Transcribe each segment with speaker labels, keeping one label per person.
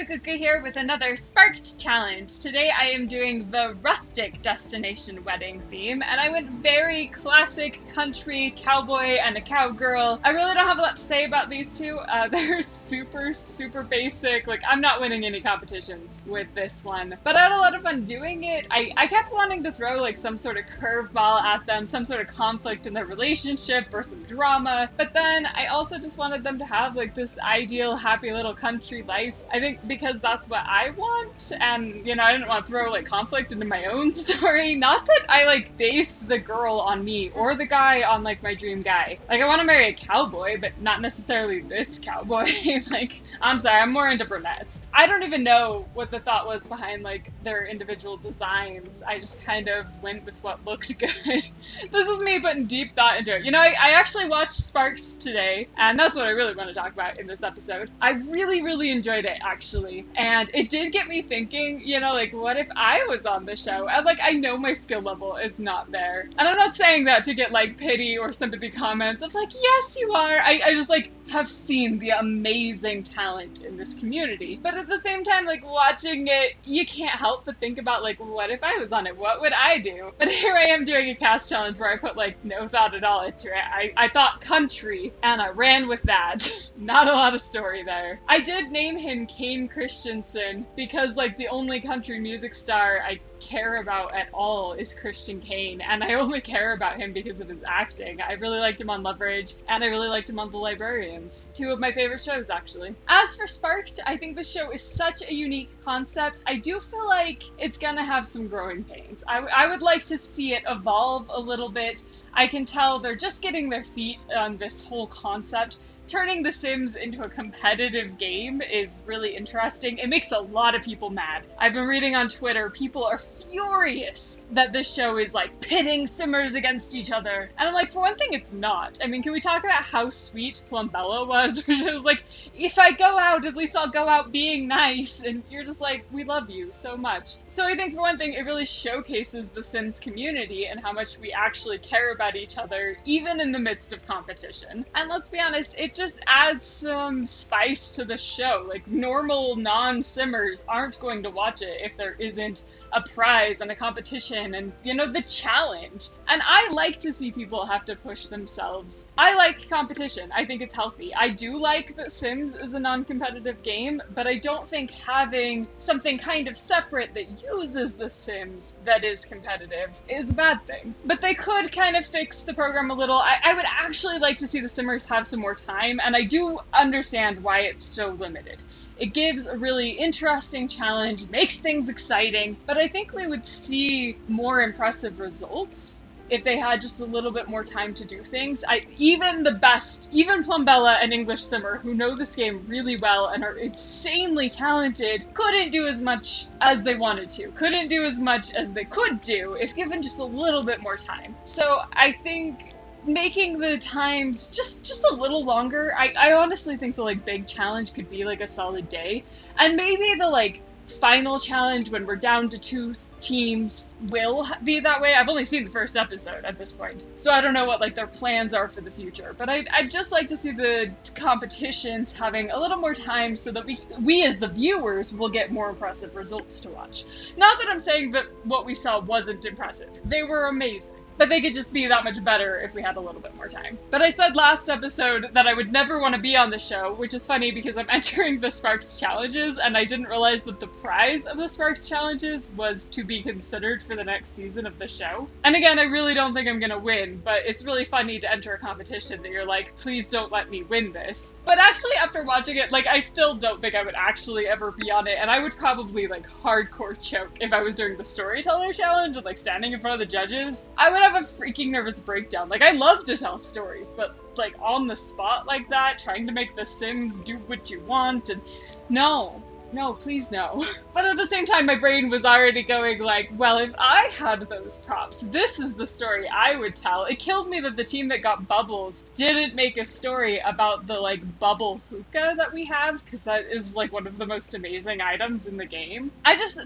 Speaker 1: Cuckoo here with another Sparked Challenge. Today I am doing the Rustic destination wedding theme, and I went very classic country cowboy and a cowgirl. I really don't have a lot to say about these two. They're super basic. Like, I'm not winning any competitions with this one, but I had a lot of fun doing it. I kept wanting to throw like some sort of curveball at them, some sort of conflict in their relationship or some drama, but then I also just wanted them to have like this ideal happy little country life. I think because that's what I want, and you know, I didn't want to throw like conflict into my own story. Not that I like based the girl on me or the guy on like my dream guy. Like, I want to marry a cowboy, but not necessarily this cowboy. Like, I'm sorry, I'm more into brunettes. I don't even know what the thought was behind like their individual designs. I just kind of went with what looked good. This is me putting deep thought into it. You know, I actually watched Sparks today, and that's what I really want to talk about in this episode. I really enjoyed it, actually. And it did get me thinking, you know, like, what if I was on the show? And, like, I know my skill level is not there. And I'm not saying that to get, like, pity or sympathy comments of, like, yes, you are. I just, like, have seen the amazing talent in this community. But at the same time, like, watching it, you can't help but think about, like, what if I was on it? What would I do? But here I am doing a cast challenge where I put, like, no thought at all into it. I thought country, and I ran with that. Not a lot of story there. I did name him Kane Christensen because, like, the only country music star I care about at all is Christian Kane, and I only care about him because of his acting. I really liked him on Leverage, and I really liked him on The Librarians. Two of my favorite shows, actually. As for Sparked, I think the show is such a unique concept. I do feel like it's gonna have some growing pains. I would like to see it evolve a little bit. I can tell they're just getting their feet on this whole concept. Turning The Sims into a competitive game is really interesting. It makes a lot of people mad. I've been reading on Twitter, people are furious that this show is like pitting Simmers against each other. And I'm like, for one thing, it's not. I mean, can we talk about how sweet Plumbella was? Which is like, if I go out, at least I'll go out being nice. And you're just like, we love you so much. So I think for one thing, it really showcases the Sims community and how much we actually care about each other, even in the midst of competition. And let's be honest, it just adds some spice to the show. Like, normal non-simmers aren't going to watch it if there isn't a prize and a competition and, you know, the challenge. And I like to see people have to push themselves. I like competition. I think it's healthy. I do like that Sims is a non-competitive game, but I don't think having something kind of separate that uses the Sims that is competitive is a bad thing. But they could kind of fix the program a little. I would actually like to see the Simmers have some more time, and I do understand why it's so limited. It gives a really interesting challenge, makes things exciting, but I think we would see more impressive results if they had just a little bit more time to do things. Even Plumbella and English Simmer, who know this game really well and are insanely talented, couldn't do as much as they wanted to. Couldn't do as much as they could do if given just a little bit more time. So I think making the times just a little longer. I honestly think the like big challenge could be like a solid day, and maybe the like final challenge when we're down to 2 teams will be that way. I've only seen the first episode at this point, so I don't know what like their plans are for the future, but I'd just like to see the competitions having a little more time so that we as the viewers will get more impressive results to watch. Not that I'm saying that what we saw wasn't impressive. They were amazing. But they could just be that much better if we had a little bit more time. But I said last episode that I would never want to be on the show, which is funny because I'm entering the Sparked Challenges, and I didn't realize that the prize of the Sparked Challenges was to be considered for the next season of the show. And again, I really don't think I'm gonna win, but it's really funny to enter a competition that you're like, please don't let me win this. But actually, after watching it, like, I still don't think I would actually ever be on it, and I would probably, like, hardcore choke if I was doing the Storyteller Challenge and, like, standing in front of the judges. I would have a freaking nervous breakdown. Like, I love to tell stories, but like on the spot like that, trying to make the Sims do what you want, and no, please no. But at the same time, my brain was already going like, well, if I had those props, this is the story I would tell. It killed me that the team that got bubbles didn't make a story about the like bubble hookah that we have, because that is like one of the most amazing items in the game.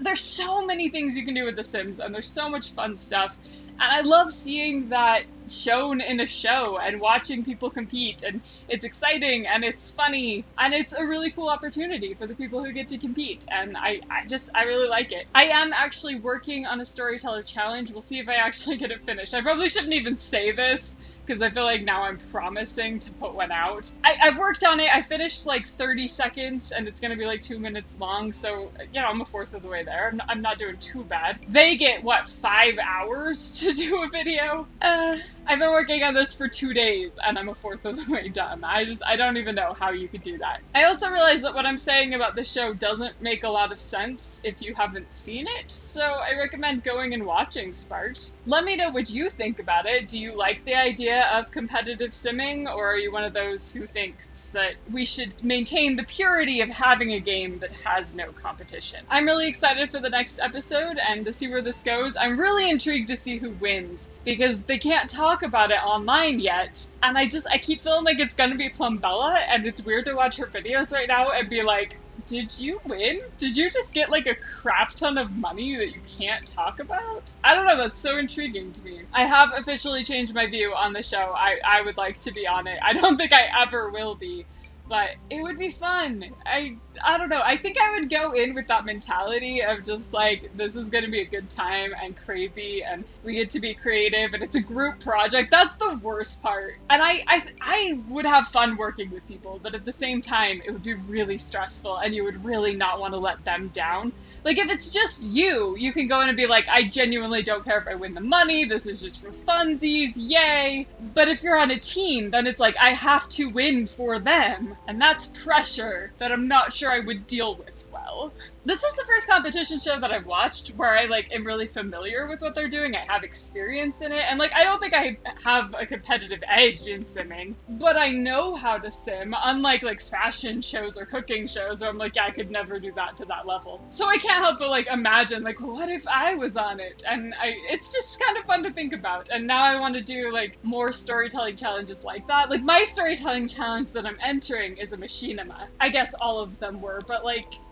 Speaker 1: There's so many things you can do with The Sims, and there's so much fun stuff. And I love seeing that shown in a show and watching people compete, and it's exciting and it's funny and it's a really cool opportunity for the people who get to compete, and I really like it. I am actually working on a Storyteller challenge. We'll see if I actually get it finished. I probably shouldn't even say this because I feel like now I'm promising to put one out. I've worked on it. I finished like 30 seconds and it's gonna be like 2 minutes long, so I'm a fourth of the way there. I'm not doing too bad. They get 5 hours to do a video? I've been working on this for 2 days and I'm a fourth of the way done. I don't even know how you could do that. I also realized that what I'm saying about the show doesn't make a lot of sense if you haven't seen it, so I recommend going and watching Sparked. Let me know what you think about it. Do you like the idea of competitive simming, or are you one of those who thinks that we should maintain the purity of having a game that has no competition? I'm really excited for the next episode and to see where this goes. I'm really intrigued to see who wins, because they can't talk about it online yet, and I keep feeling like it's gonna be Plumbella, and it's weird to watch her videos right now and be like, did you win? Did you just get like a crap ton of money that you can't talk about? I don't know, that's so intriguing to me. I have officially changed my view on the show. I would like to be on it. I don't think I ever will be, but it would be fun. I don't know. I think I would go in with that mentality of just like, this is going to be a good time and crazy and we get to be creative and it's a group project. That's the worst part. And I would have fun working with people, but at the same time, it would be really stressful and you would really not want to let them down. Like if it's just you can go in and be like, I genuinely don't care if I win the money. This is just for funsies. Yay. But if you're on a team, then it's like, I have to win for them. And that's pressure that I'm not sure I would deal with well. This is the first competition show that I've watched where I am really familiar with what they're doing. I have experience in it, and I don't think I have a competitive edge in simming, but I know how to sim, unlike fashion shows or cooking shows where I'm like, yeah, I could never do that to that level. So I can't help but imagine what if I was on it? And it's just kind of fun to think about. And now I want to do more storytelling challenges like that. My storytelling challenge that I'm entering is a machinima. I guess all of them were, but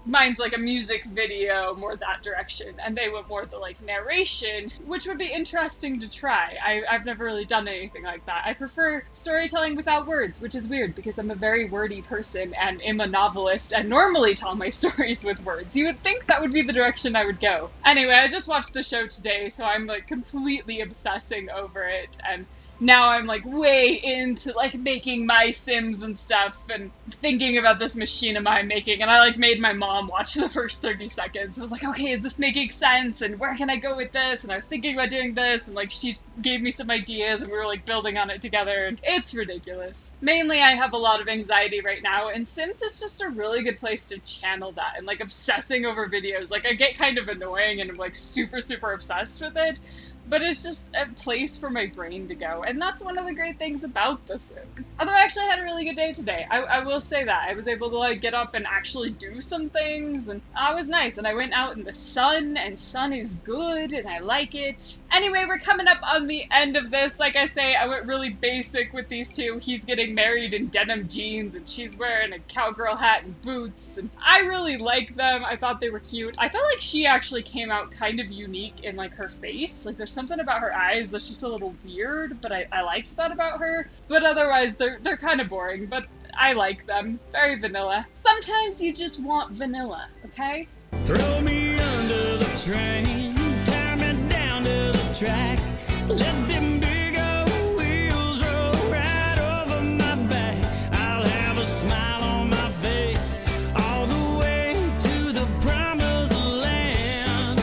Speaker 1: mine's a music video, more that direction, and they went more the narration, which would be interesting to try. I've never really done anything like that. I prefer storytelling without words, which is weird because I'm a very wordy person and am a novelist and normally tell my stories with words. You would think that would be the direction I would go. Anyway, I just watched the show today, so I'm completely obsessing over it, and now I'm way into making my sims and stuff and thinking about this machinima I'm making, and I made my mom watch the first 30 seconds. I was like, okay, is this making sense, and where can I go with this? And I was thinking about doing this, and she gave me some ideas and we were building on it together, and it's ridiculous. Mainly I have a lot of anxiety right now, and Sims is just a really good place to channel that, and obsessing over videos. I get kind of annoying and I'm super obsessed with it, but it's just a place for my brain to go, and that's one of the great things about The Sims. Although I actually had a really good day today. I will say that. I was able to get up and actually do some things, and it was nice, and I went out in the sun, and sun is good, and I like it. Anyway, we're coming up on the end of this. Like I say, I went really basic with these two. He's getting married in denim jeans, and she's wearing a cowgirl hat and boots, and I really like them. I thought they were cute. I felt like she actually came out kind of unique in her face. There's something about her eyes that's just a little weird, but I liked that about her. But otherwise, they're kind of boring, but I like them. Very vanilla. Sometimes you just want vanilla, okay?
Speaker 2: Throw me under the train, tie me down to the track, let them big old wheels roll right over my back. I'll have a smile on my face all the way to the promised land.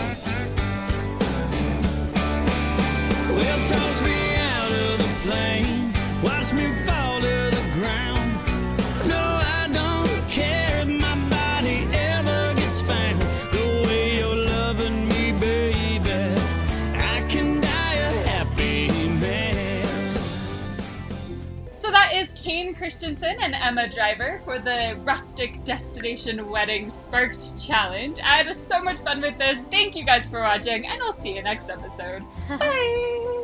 Speaker 2: Well, toss me out of the plane, watch me fall to the ground. No, I don't care if my body ever gets found. The way you're loving me, baby, I can die a happy man.
Speaker 1: So that is Kane Christensen and Emma Driver for the Rustic Destination Wedding Sparked Challenge. I had so much fun with this. Thank you guys for watching, and I'll see you next episode. Bye!